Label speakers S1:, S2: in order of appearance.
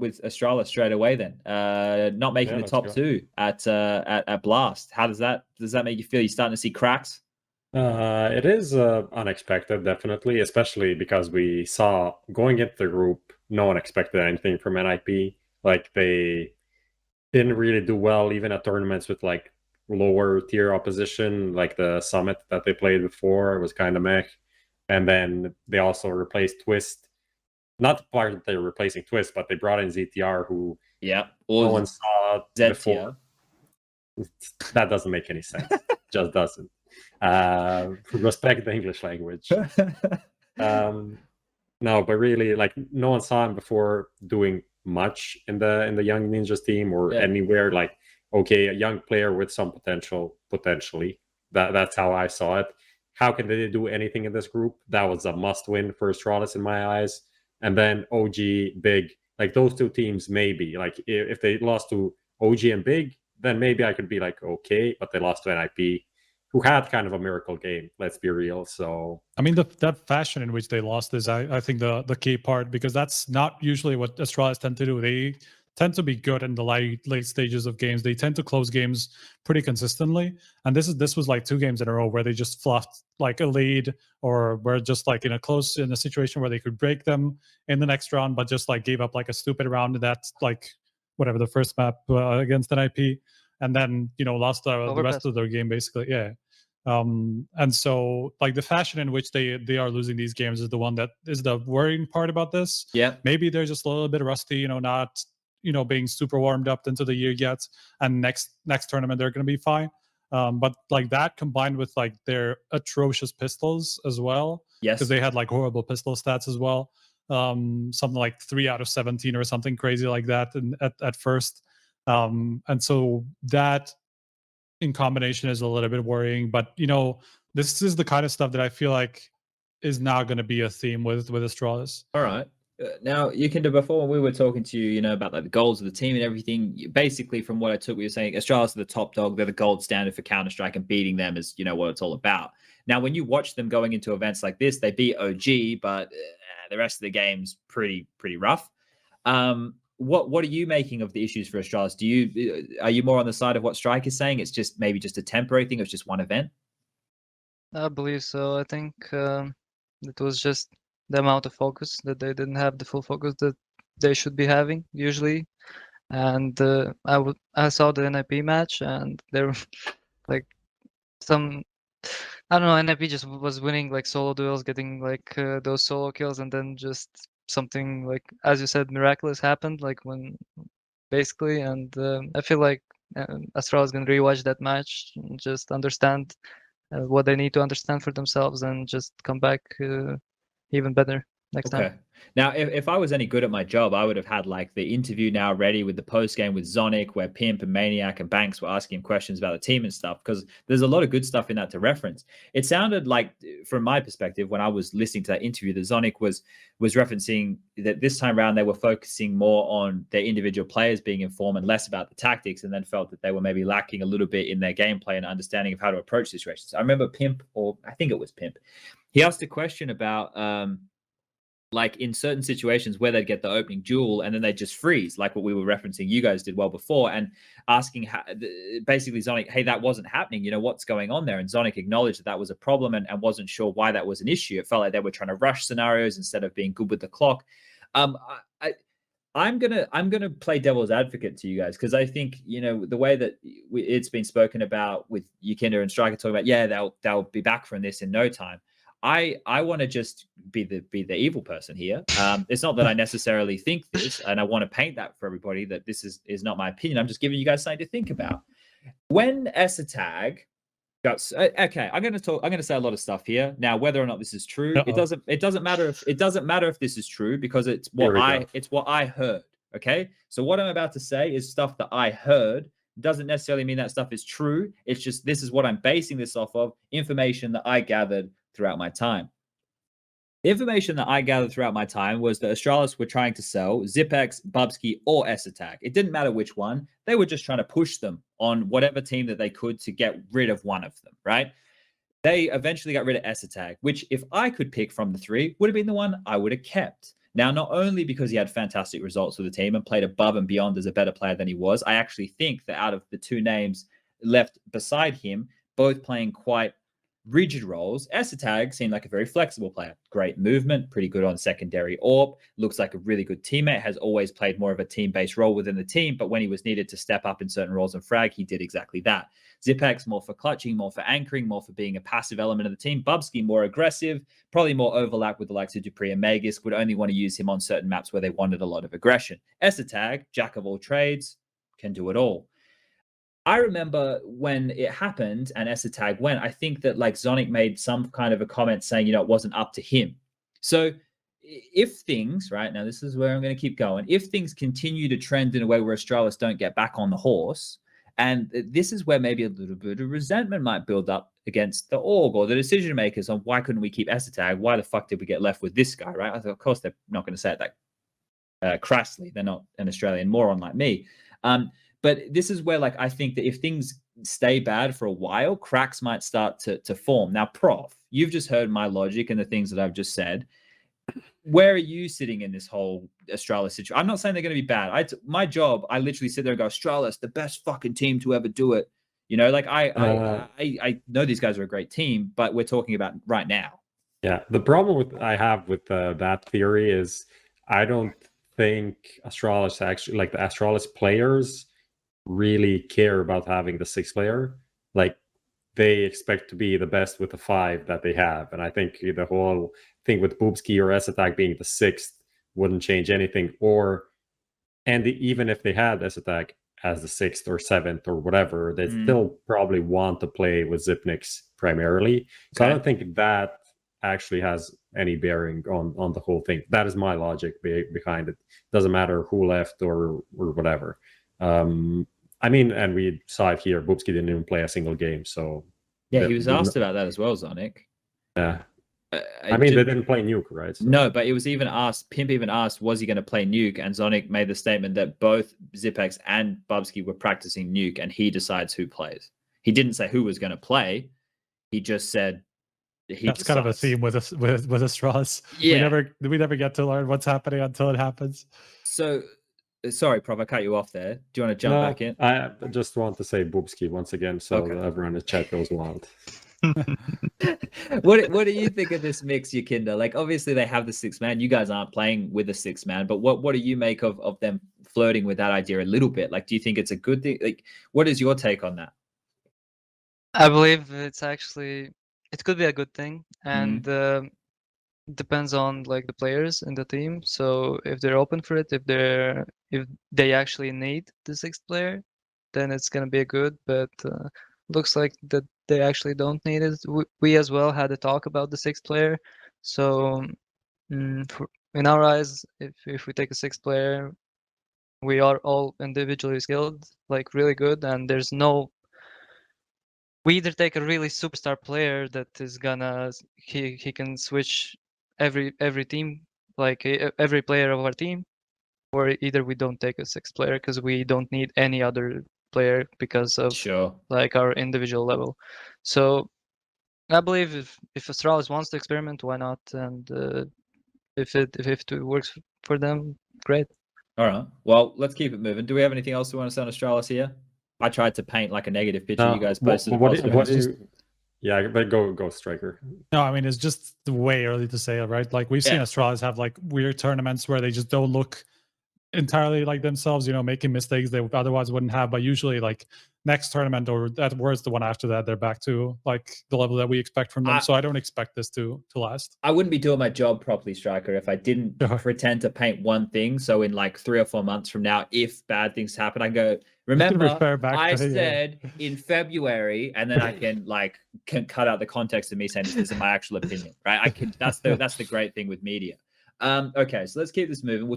S1: with Astralis straight away then. Not making the top two at Blast. How does that make you feel? You starting to see cracks?
S2: It is unexpected, definitely, especially because we saw going into the group, no one expected anything from NIP. Like, they didn't really do well even at tournaments with like lower tier opposition, like the Summit that they played before was kind of meh. And then they also replaced Twist. Not the part that they were replacing Twist, but they brought in ZTR, who no one saw before. That doesn't make any sense. Just doesn't. Respect the English language. No, but really, like, no one saw him before doing much in the Young Ninjas team or anywhere. Like, okay, a young player with some potential, potentially. That's how I saw it. How can they do anything in this group? That was a must-win for Astralis in my eyes. And then OG, Big, like those two teams, maybe. Like, if they lost to OG and Big, then maybe I could be like, okay, but they lost to NIP, who had kind of a miracle game, let's be real. So
S3: I mean, that fashion in which they lost is, I think, the key part, because that's not usually what Astralis tend to do. They tend to be good in the late stages of games. They tend to close games pretty consistently, and this was like 2 games in a row where they just fluffed like a lead, or were just like in a situation where they could break them in the next round, but just like gave up like a stupid round in that, like, whatever, the first map against NIP, and then lost the rest of their game basically. And so, like, the fashion in which they are losing these games is the one that is the worrying part about this. Maybe they're just a little bit rusty, not being super warmed up into the year yet, and next tournament they're going to be fine. But like that combined with like their atrocious pistols as well, because they had like horrible pistol stats as well, something like 3 out of 17 or something crazy like that at first, and so that in combination is a little bit worrying. But this is the kind of stuff that I feel like is now going to be a theme with Astralis.
S1: All right. Now, you can do, before we were talking to you, about like the goals of the team and everything. Basically, from what I took, we were saying Astralis are the top dog. They're the gold standard for Counter-Strike, and beating them is, what it's all about. Now, when you watch them going into events like this, they beat OG, but the rest of the game's pretty rough. What are you making of the issues for Astralis? Are you more on the side of what Strike is saying? It's just maybe just a temporary thing. It's just one event.
S4: I believe so. I think it was just the amount of focus that they didn't have, the full focus that they should be having usually. And I saw the NIP match, and there were like some, I don't know, NIP just was winning like solo duels, getting like those solo kills, and then just something like, as you said, miraculous happened, like when basically. And I feel like Astralis is gonna rewatch that match and just understand what they need to understand for themselves, and just come back even better next time.
S1: Now, if I was any good at my job, I would have had like the interview now ready with the post game with Zonic, where Pimp and Maniac and Banks were asking him questions about the team and stuff, because there's a lot of good stuff in that to reference. It sounded like, from my perspective, when I was listening to that interview, that Zonic was referencing that this time around they were focusing more on their individual players being informed and less about the tactics, and then felt that they were maybe lacking a little bit in their gameplay and understanding of how to approach situations. I remember Pimp, or I think it was Pimp, he asked a question about like in certain situations where they'd get the opening duel and then they'd just freeze, like what we were referencing. You guys did well before, and asking how, basically Zonic, hey, that wasn't happening. What's going on there? And Zonic acknowledged that was a problem and wasn't sure why that was an issue. It felt like they were trying to rush scenarios instead of being good with the clock. I'm gonna play devil's advocate to you guys, because I think the way that it's been spoken about with Yukinder and Striker talking about, they'll be back from this in no time. I want to just be the evil person here. It's not that I necessarily think this, and I want to paint that for everybody, that this is not my opinion. I'm just giving you guys something to think about. When Esatag got, okay, I'm going to say a lot of stuff here. Now, whether or not this is true, it doesn't matter if this is true, because it's what I heard. Okay, so what I'm about to say is stuff that I heard. Doesn't necessarily mean that stuff is true. It's just, this is what I'm basing this off of, information that I gathered throughout my time. The information that I gathered throughout my time was that Astralis were trying to sell Zipex, Bubsky, or Esatag. It didn't matter which one. They were just trying to push them on whatever team that they could to get rid of one of them, right? They eventually got rid of Esatag, which, if I could pick from the 3, would have been the one I would have kept. Now, not only because he had fantastic results with the team and played above and beyond as a better player than he was, I actually think that out of the two names left beside him, both playing quite rigid roles, Esatag seemed like a very flexible player. Great movement, pretty good on secondary AWP, looks like a really good teammate, has always played more of a team-based role within the team, but when he was needed to step up in certain roles and frag, he did exactly that. Zipex more for clutching, more for anchoring, more for being a passive element of the team. Bubsky more aggressive, probably more overlap with the likes of Dupree and Magisk, would only want to use him on certain maps where they wanted a lot of aggression. Esatag, jack of all trades, can do it all. I remember when it happened and Esatag went, I think that like Zonic made some kind of a comment saying, you know, it wasn't up to him. So if things, right now, this is where I'm going to keep going. If things continue to trend in a way where Astralis don't get back on the horse, and this is where maybe a little bit of resentment might build up against the org or the decision makers on why couldn't we keep Esatag? Why the fuck did we get left with this guy, right? I thought, of course, they're not going to say it that crassly. They're not an Australian moron like me. But this is where, like, I think that if things stay bad for a while, cracks might start to form. Now, Prof, you've just heard my logic and the things that I've just said. Where are you sitting in this whole Astralis situation? I'm not saying they're going to be bad. My job, I literally sit there and go, Astralis, the best fucking team to ever do it. You know, like I know these guys are a great team, but we're talking about right now.
S2: Yeah, the problem I have with that theory is I don't think Astralis actually, like the Astralis players, really care about having the 6th player. Like they expect to be the best with the 5 that they have, and I think the whole thing with Boobski or Esatag being the 6th wouldn't change anything. Even if they had Esatag as the 6th or 7th or whatever, they still probably want to play with Zipnix primarily. So I don't think that actually has any bearing on the whole thing. That is my logic behind it. Doesn't matter who left or whatever. I mean, and we saw it here. Boobski didn't even play a single game. So
S1: yeah, he was asked about that as well, Zonic.
S2: Yeah. I mean, they didn't play Nuke, right? So.
S1: No, but it was even asked, Pimp even asked, was he going to play Nuke? And Zonic made the statement that both Zipex and Bubsky were practicing Nuke, and he decides who plays. He didn't say who was going to play. He just said
S3: that's
S1: decides.
S3: Kind of a theme with Astralis.
S1: Yeah.
S3: We never get to learn what's happening until it happens.
S1: So, sorry, Prof, I cut you off there. Do you want to jump back in?
S2: I just want to say Boobski once again, so everyone in the chat goes wild.
S1: What do you think of this mix, Yakinda? Like, obviously they have the 6th man. You guys aren't playing with the 6th man, but what do you make of them flirting with that idea a little bit? Like, do you think it's a good thing? Like, what is your take on that?
S4: I believe it could be a good thing, and depends on like the players in the team. So if they're open for it, if they actually need the 6th player, then it's gonna be good. But looks like that they actually don't need it. We as well had a talk about the 6th player. So in our eyes, if we take a 6th player, we are all individually skilled, like really good, and there's no. We either take a really superstar player that is gonna he can switch every team, like every player of our team, or either we don't take a 6th player because we don't need any other player because of like our individual level. So I believe if Astralis wants to experiment, why not? And if it works for them, great.
S1: All right. Well, let's keep it moving. Do we have anything else we want to say on Astralis here? I tried to paint like a negative picture. You guys posted.
S2: Yeah, but go Striker.
S3: No, I mean it's just way early to say, right? Like we've seen Astralis have like weird tournaments where they just don't look entirely like themselves, you know, making mistakes they otherwise wouldn't have. But usually, like next tournament or at worst the one after that, they're back to like the level that we expect from them. So I don't expect this to last. I
S1: wouldn't be doing my job properly, Striker, if I didn't pretend to paint one thing. So in like 3 or 4 months from now, if bad things happen, I go, remember, I said in February, and then I can cut out the context of me saying this isn't my actual opinion, right? I can. That's the great thing with media. Okay, so let's keep this moving. We'll